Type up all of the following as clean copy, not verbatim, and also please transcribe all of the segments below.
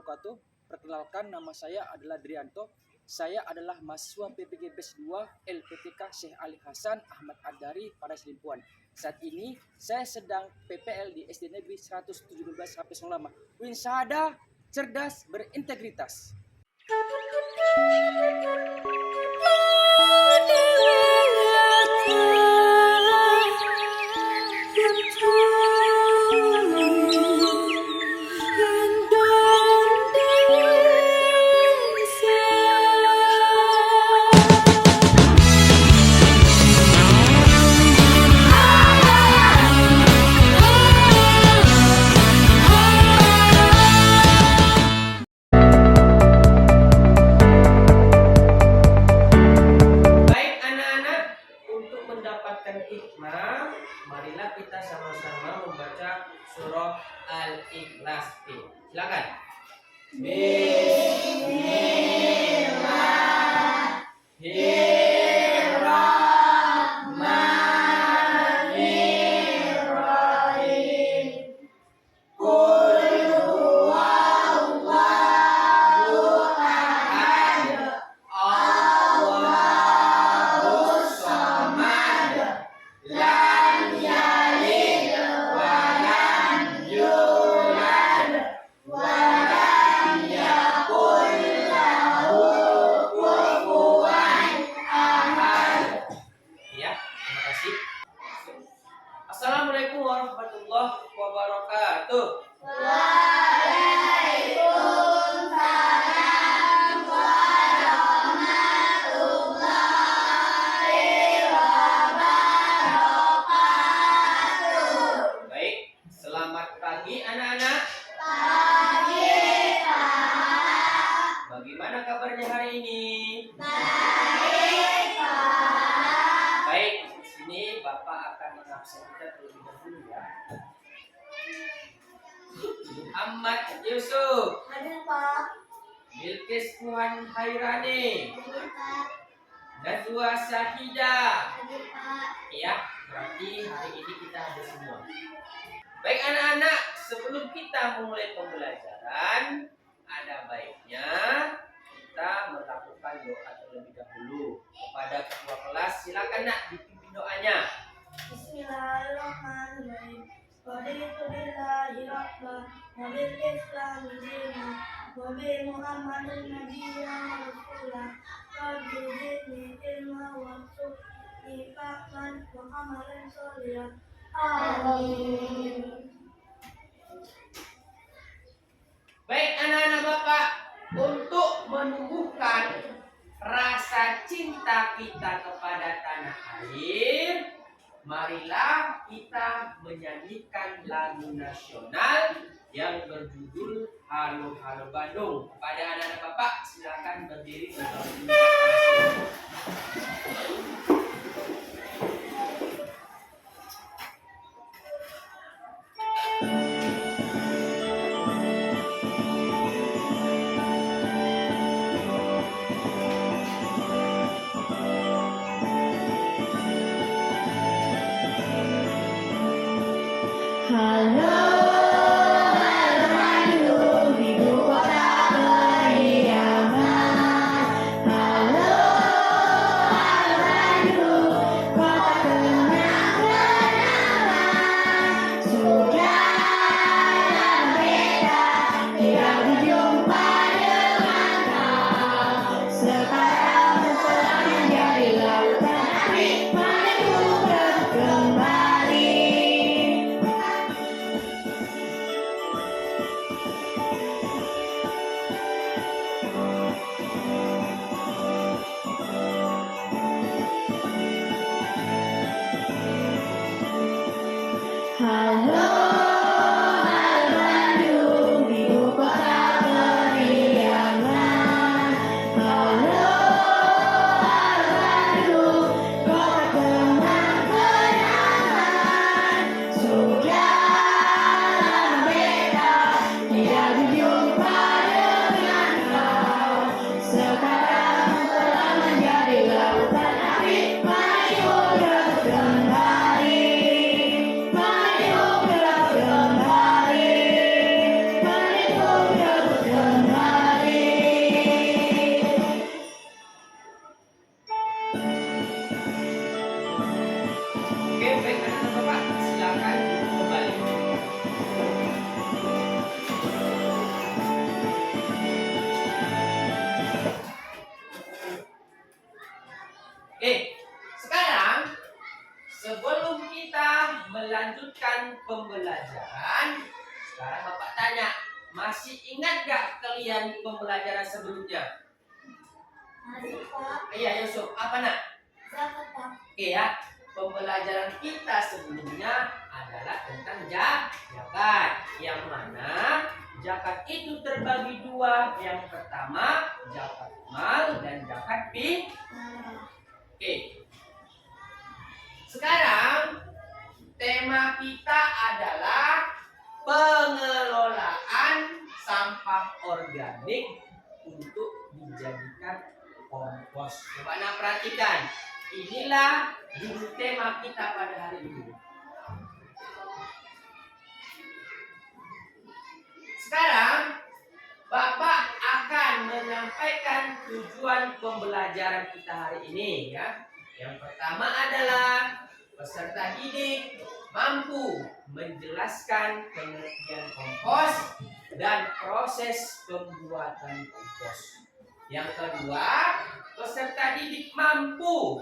wabarakatuh. Perkenalkan, nama saya adalah Drianto. Saya adalah mahasiswa PPG BES 2 LPTK Syekh Ali Hasan Ahmad Ad-Dari Padas Limpuan. Saat ini saya sedang PPL di SD Negeri 117 Hafiz Ulama. Winsada cerdas berintegritas. Hikmah, marilah kita sama-sama membaca surah Al-Ikhlas. Silakan. Bismillahirrahmanirrahim. Qul huwallahu ahad, Allahus samad, lam yalid wa lam yulad wa lam yakul lahu kufuwan ahad. Ya, terima kasih. Assalamualaikum warahmatullahi wabarakatuh. Waalaikumsalam warahmatullahi wabarakatuh. Baik, selamat pagi anak-anak. Pagi, Pak. Bagaimana kabarnya hari ini? Baik, Pak. Baik, di sini Bapak akan mengabsenkan terlebih dahulu ya. Muhammad Yusuf. Hadir, Pak. Bilqis Puan Hairani. Hadir, Pak. Najwa Syahida. Hadir, Pak. Ya, berarti hari ini kita ada semua. Baik anak-anak, sebelum kita memulai pembelajaran, ada baiknya kita melakukan doa terlebih dahulu kepada ketua kelas. Silakan nak dipimpin doanya. Bismillahirrahmanirrahim. Raditu billahi rabban wa bil islami dinan wa bi Muhammadin nabiyyan wa rasulan. Rabbi zidni ilma warzuqni fahman wa amalan sholihan. Amin. Baik anak-anak Bapak, untuk menumbuhkan rasa cinta kita kepada tanah air, marilah kita menyanyikan lagu nasional yang berjudul Halo Halo Bandung. Kepada anak-anak Bapak, silakan berdiri bersama. Halo, Bandung, ibu kota periaman. Halo, pembelajaran. Sekarang Bapak tanya, masih ingat gak kalian pembelajaran sebelumnya? Masih Pak. Iya Yusuf, apa nak? Zakat Pak. Oke ya, pembelajaran kita sebelumnya adalah tentang zakat. Yang mana zakat itu terbagi dua. Yang pertama zakat mal dan zakat fitrah. Oke. Sekarang tema kita adalah pengelolaan sampah organik untuk dijadikan kompos. Coba nak perhatikan. Inilah judul tema kita pada hari ini. Sekarang Bapak akan menyampaikan tujuan pembelajaran kita hari ini ya. Yang pertama adalah peserta didik mampu menjelaskan pengertian kompos dan proses pembuatan kompos. Yang kedua, peserta didik mampu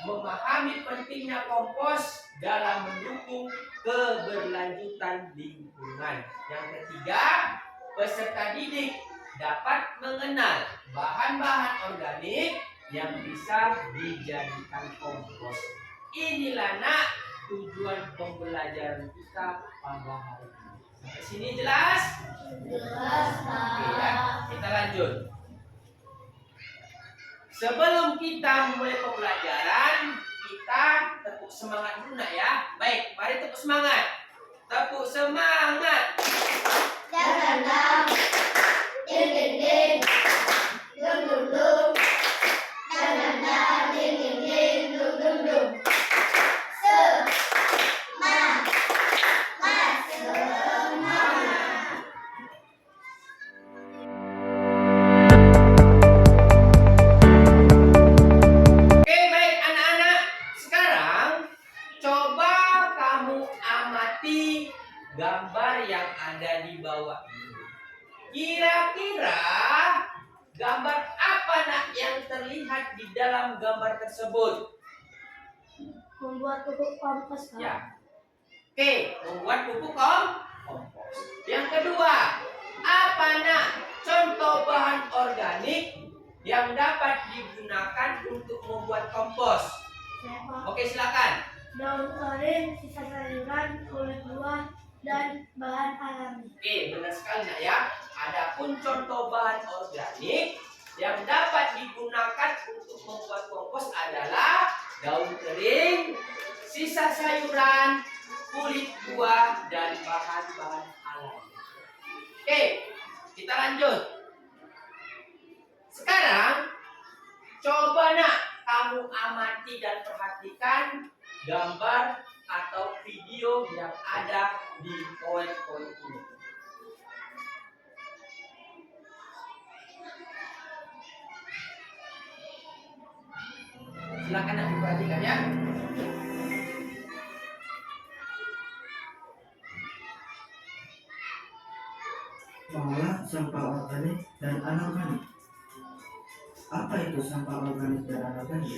memahami pentingnya kompos dalam mendukung keberlanjutan lingkungan. Yang ketiga, peserta didik dapat mengenal bahan-bahan organik yang bisa dijadikan kompos. Inilah nak tujuan pembelajaran kita pada hari ini. Sampai sini jelas? Jelas Oke ya, Pak. kita lanjut. Sebelum kita mulai pembelajaran, kita tepuk semangat dulu nak ya. Baik, mari tepuk semangat. Tepuk semangat. Janganlah ding ding ding, dum dum dum. Janganlah ding ding ding, dum dum dum. Semangat, semangat. Oke, baik anak-anak. Sekarang coba kamu amati gambar yang ada di bawah ini. Kira-kira gambar apa nak yang terlihat di dalam gambar tersebut? Membuat pupuk kompos Pak. Ya. Oke, membuat pupuk kompos. Yang kedua, apa nak contoh bahan organik yang dapat digunakan untuk membuat kompos? Saya Pak. Oke, silakan. Daun kering, sisa sayuran, kulit buah, dan bahan alami. Oke, benar sekali nak ya. Adapun contoh bahan organik yang dapat digunakan untuk membuat kompos adalah daun kering, sisa sayuran, kulit buah, dan bahan-bahan alami. Oke, kita lanjut. Sekarang, coba nak kamu amati dan perhatikan gambar atau video yang ada di poin-poin ini. Silakan nak diperhatikan ya. Mengolah sampah organik dan anorganik. Apa itu sampah organik dan anorganik?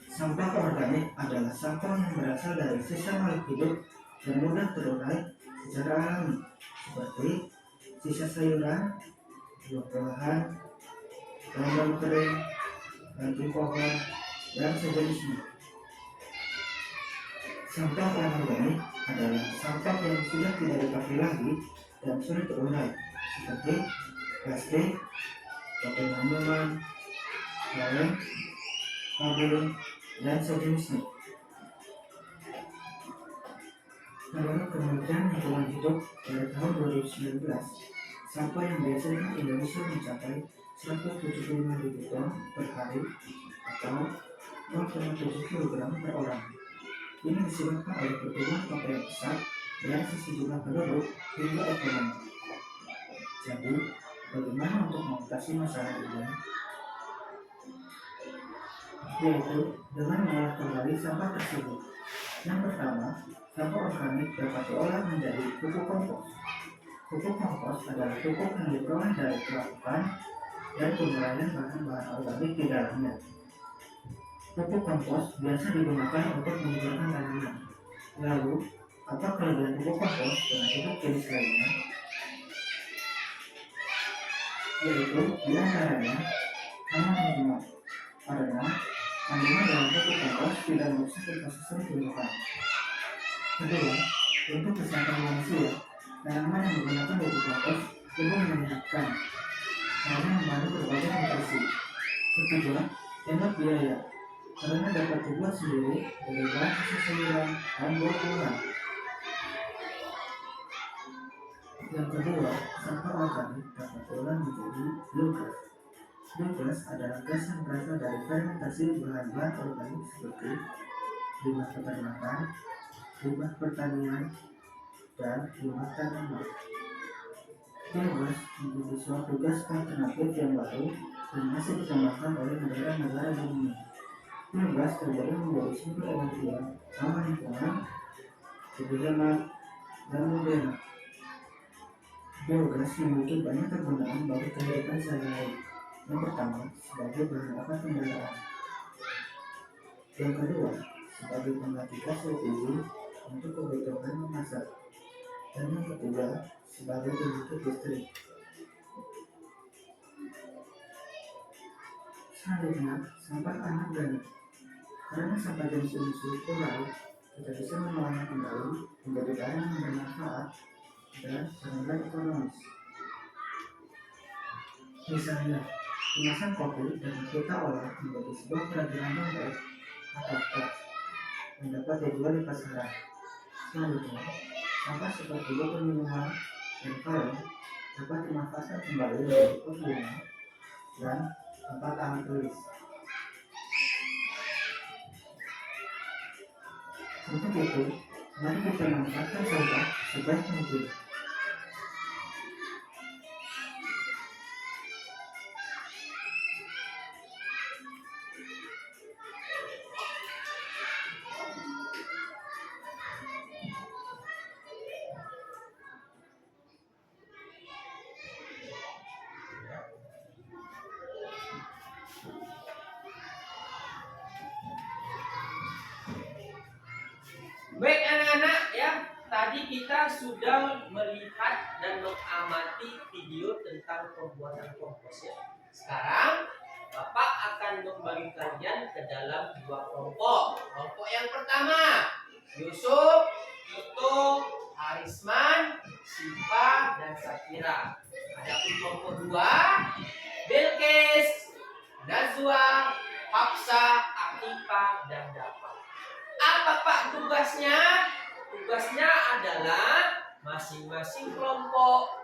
Sampah organik adalah sampah yang berasal dari sisa makhluk hidup dan mudah terurai secara alami, seperti sisa sayuran, buah-buahan, daun kering, ranting pohon, dan sejenisnya. Sampah anorganik adalah sampah yang sudah tidak dipakai lagi dan sulit terurai, seperti plastik, potongan minuman, kaleng, kabel, dan sejenisnya. Menurut Kementerian Lingkungan Hidup pada tahun 2019, sampah yang dihasilkan Indonesia mencapai 175.000 ton per hari atau 0,7 kg per orang. Ini disebabkan oleh pertumbuhan kota yang besar dan sejumlah penduduk hingga ekonomi. Jadi, bagaimana untuk mengatasi masalah ini? Yaitu dengan mengolah kembali sampah tersebut. Yang pertama, sampah organik dapat diolah menjadi pupuk kompos. Pupuk kompos adalah pupuk yang diperoleh dari pelapukan dan penguraian bahan-bahan organik di dalamnya. Pupuk kompos biasa digunakan untuk menyuburkan tanaman. Lalu, apa kelebihan pupuk kompos dengan pupuk jenis lainnya? Yaitu di antaranya aman lingkungan, karena kandungan dalam pupuk kompos tidak merusak ekosistem tumbuhan. Kedua, untuk kesehatan manusia, tanaman yang menggunakan pupuk kompos lebih menyehatkan karena mengandung berbagai nutrisi. Ketiga, hemat biaya karena dapat dibuat sendiri dari bahan sisa sayuran dan buah-buahan. Yang kedua, sampah organik dapat diolah menjadi biogas. Biogas adalah gas yang berasal dari fermentasi bahan-bahan organik seperti limbah peternakan, limbah pertanian, dan limbah tanaman. Biogas menjadi suatu gas alternatif yang baru dan masih dikembangkan oleh negara-negara dunia. Biogas tergolong menjadi sumber energi yang ramah lingkungan, lebih hemat, dan modern. Biogas memiliki banyak kegunaan bagi kehidupan sehari-hari. Yang pertama, sebagai bahan bakar kendaraan. Yang kedua, sebagai pengganti gas LPG untuk kebutuhan memasak. Dan yang ketiga, sebagai pembangkit listrik. Selanjutnya, sampah anorganik. Karena sampah jenis unsur laut, kita bisa mengolahnya kembali menjadi barang yang bermanfaat dan bernilai ekonomis. Misalnya, kemasan kopi dapat kita olah menjadi sebuah kerajinan yang baik atau tas yang dapat dijual di pasaran. Selanjutnya, sampah seperti botol minuman dan kaleng dapat dimanfaatkan kembali menjadi pot bunga dan tempat tahan tulis. Untuk itu, mari kita manfaatkan sampah sebaik mungkin. Baik anak-anak ya, tadi kita sudah melihat dan mengamati video tentang pembuatan kompos ya. Sekarang Bapak akan membagi kalian ke dalam dua kelompok. Kelompok yang pertama, Yusuf, Tito, Arisman, Siva, dan Sakira. Adapun kelompok dua, Bilqis, Nazwa, Hafsa, Akifah, dan Dafa. Apa Pak tugasnya? Tugasnya adalah masing-masing kelompok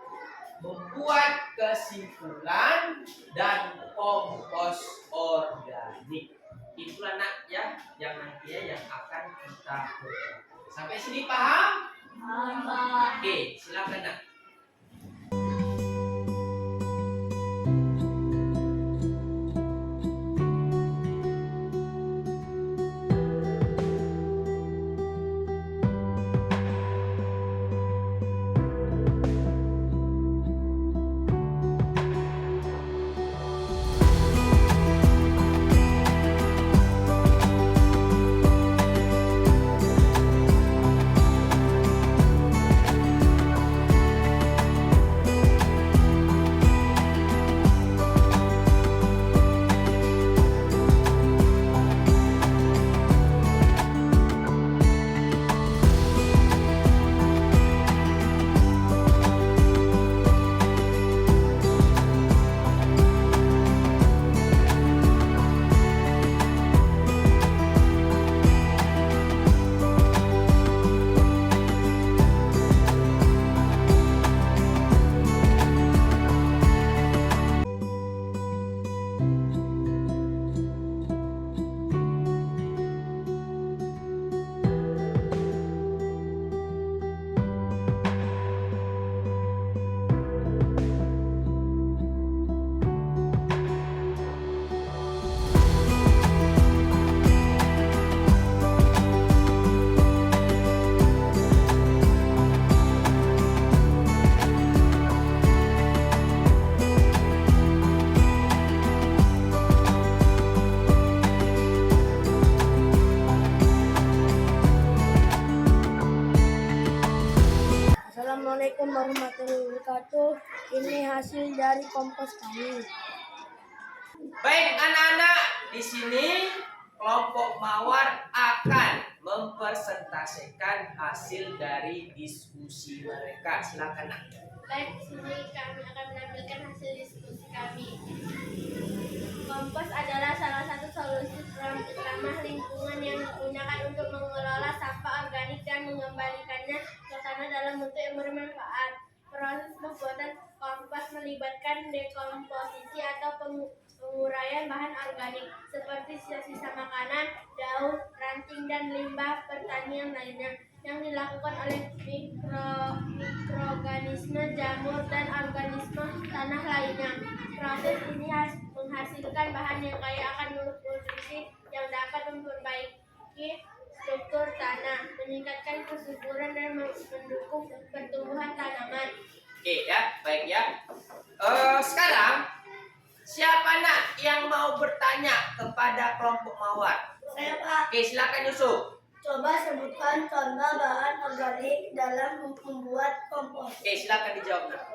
membuat kesimpulan dan kompos organik. Itulah nak ya yang nantinya yang akan kita kerjakan. Sampai sini paham? Paham. Oke, silakan nak. Assalamualaikum warahmatullahi wabarakatuh. Ini hasil dari kompos kami. Baik anak-anak, di sini kelompok Mawar akan mempresentasikan hasil dari diskusi mereka. Silakan Nak. Baik, di sini kami akan menampilkan hasil diskusi kami. Kompos adalah salah satu solusi ramah lingkungan yang digunakan untuk mengelola sampah organik dan mengembalikannya ke tanah dalam bentuk yang bermanfaat. Proses pembuatan kompos melibatkan dekomposisi atau penguraian bahan organik seperti sisa-sisa makanan, daun, ranting, dan limbah pertanian lainnya yang dilakukan oleh mikroorganisme, jamur, dan organisme tanah lainnya. Proses ini menghasilkan bahan yang kaya akan nutrisi yang dapat memperbaiki struktur tanah, meningkatkan kesuburan, dan mendukung pertumbuhan tanaman. Oke ya, baik ya. Sekarang siapa Nak yang mau bertanya kepada kelompok Mawar? Saya Pak, Oke, silakan Yusuf. coba sebutkan contoh bahan organik dalam membuat kompos. Oke, silakan dijawab Nak.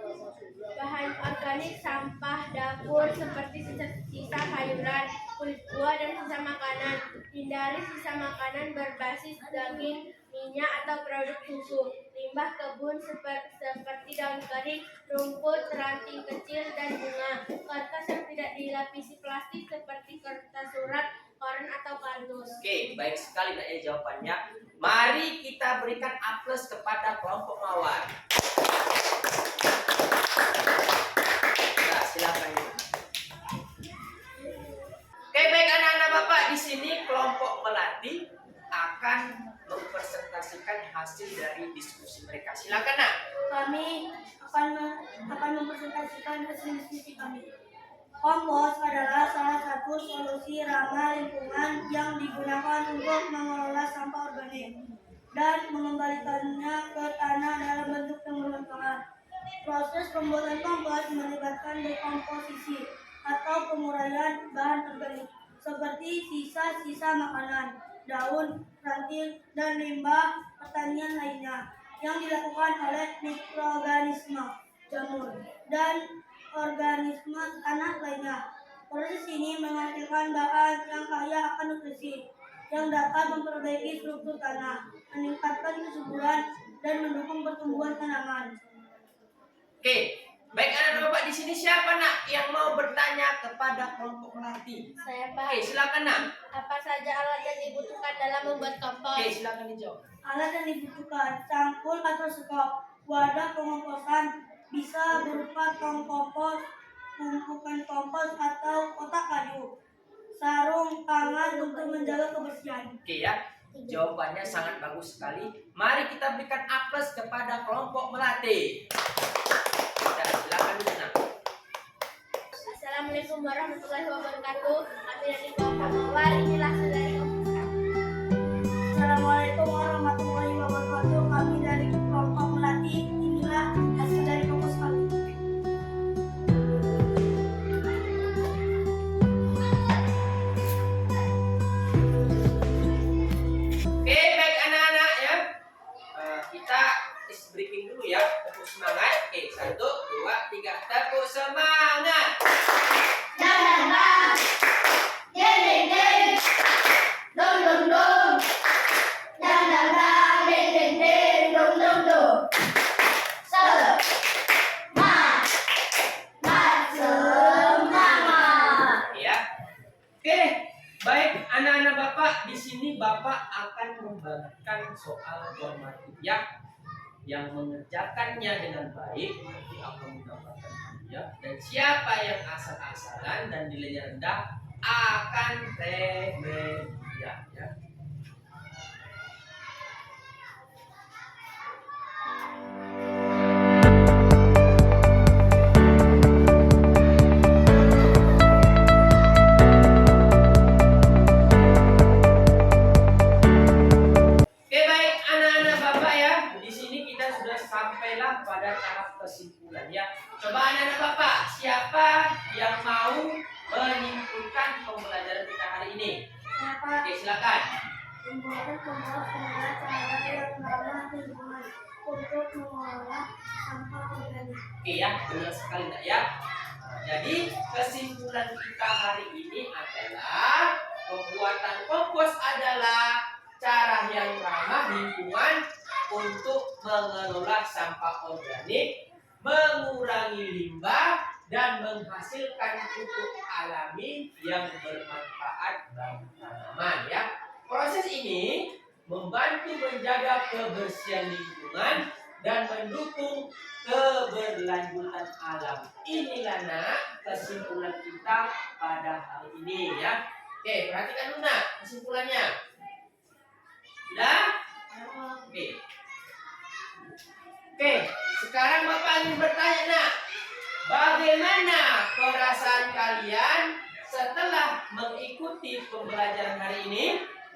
Bahan organik sampah dapur seperti sisa sayuran, kulit buah, dan sisa makanan. Hindari sisa makanan berbasis daging, minyak, atau produk susu. Limbah kebun seperti daun kering, rumput, ranting kecil, dan bunga. Kertas yang tidak dilapisi plastik seperti kertas surat, koran, atau kardus. Oke, baik sekali Nak ya jawabannya. Mari kita berikan aplaus kepada kelompok Mawar. Nah, silakan. Oke, baik anak-anak Bapak, di sini kelompok Melati akan mempresentasikan hasil dari diskusi mereka. Silakan Nak. Kami akan mempresentasikan hasil diskusi kami. Kompos adalah salah satu solusi ramah lingkungan yang digunakan untuk mengelola sampah organik dan mengembalikannya ke tanah dalam bentuk yang bermanfaat. Proses pembuatan kompos melibatkan dekomposisi atau penguraian bahan organik seperti sisa-sisa makanan, daun, ranting, dan limbah pertanian lainnya yang dilakukan oleh mikroorganisme, jamur, dan organisme tanah lainnya. Proses ini menghasilkan bahan yang kaya akan nutrisi yang dapat memperbaiki struktur tanah, meningkatkan kesuburan, dan mendukung pertumbuhan tanaman. Oke, baik anak-anak Bapak, di sini siapa Nak yang mau bertanya kepada kelompok Melati? Saya Oke, Pak, silakan Nak. apa saja alat yang dibutuhkan dalam membuat kompos? Oke, silakan dijawab. Alat yang dibutuhkan: cangkul atau sekop, wadah pengomposan, bisa berupa tong kompos, tumpukan kompos, atau kotak kayu, sarung tangan untuk menjaga kebersihan. Oke ya, jawabannya sangat bagus sekali. Mari kita berikan aplaus kepada kelompok Melati. Kita silakan dulu Nak. Assalamualaikum warahmatullahi wabarakatuh. Kami dari kelompok Mawar, inilah hasil dari kompos kami. Assalamualaikum warahmatullahi wabarakatuh. Kami dari kelompok Melati, inilah hasil dari kompos kami. Oke, baik anak-anak ya. Kita is breaking dulu ya. Tepuk semangat. Oke, 1, 2, 3. Tepuk semangat. Ya. Oke, baik anak-anak Bapak, di sini Bapak akan membagikan soal normatif yang mengerjakannya dengan baik nanti akan mendapatkan hadiah, dan siapa yang asal-asalan dan nilainya rendah akan remedial ya. Oke, baik anak-anak Bapak ya. Di sini kita sudah sampailah pada tahap kesimpulan ya. Coba anak-anak Bapak, siapa yang mau menyimpulkan pembelajaran kita hari ini? Kenapa? Oke, silakan. Pembuatan kompos adalah cara yang ramah lingkungan untuk mengelola Oke ya, benar sekali nak ya. Jadi kesimpulan kita hari ini adalah pembuatan kompos adalah cara yang ramah lingkungan untuk mengelola sampah organik, mengurangi limbah, dan menghasilkan pupuk alami yang bermanfaat bagi tanaman ya. Proses ini membantu menjaga kebersihan lingkungan dan mendukung keberlanjutan alam. Inilah nak kesimpulan kita pada hari ini ya. Oke, perhatikan dulu nak kesimpulannya. Sudah? Oke. Oke, sekarang Bapak ingin bertanya nak, bagaimana perasaan kalian setelah mengikuti pembelajaran hari ini?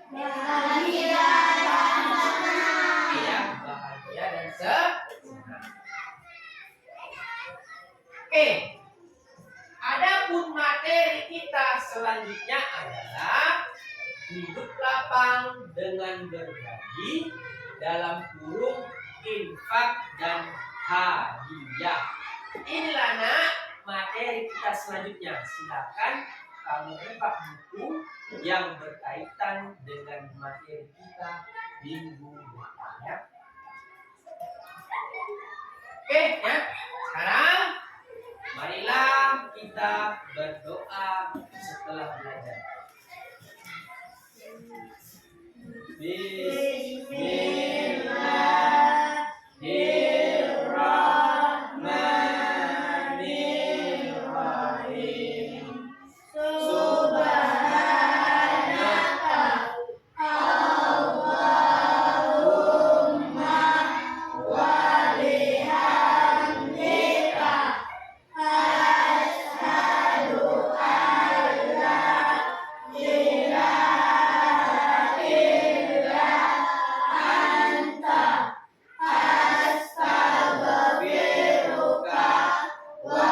Bahagia dan senang. Iya, bahagia dan senang. Oke, adapun materi kita selanjutnya adalah hidup lapang dengan berbagi dalam kurung infak dan hadiah. Inilah nak materi kita selanjutnya. Silakan kamu buka buku yang berkaitan dengan materi kita minggu depan ya. Oke ya. Sekarang marilah kita berdoa setelah belajar. Bismillahirrahmanirrahim. Subhanaka Allahumma wa bihamdika asyhadu an la ilaha illa anta astaghfiruka wa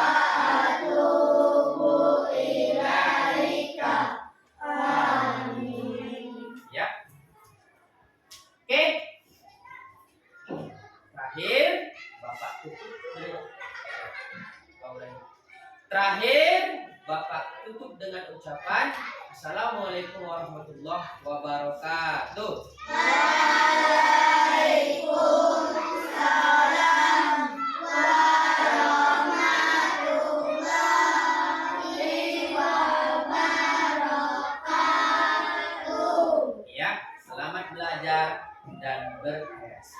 atubu ilaika. Amin. Ya. Oke. Terakhir, Bapak tutup dengan ucapan Assalamualaikum warahmatullahi wabarakatuh. Waalaikumsalam warahmatullahi wabarakatuh. Ya, selamat belajar dan berkreasi.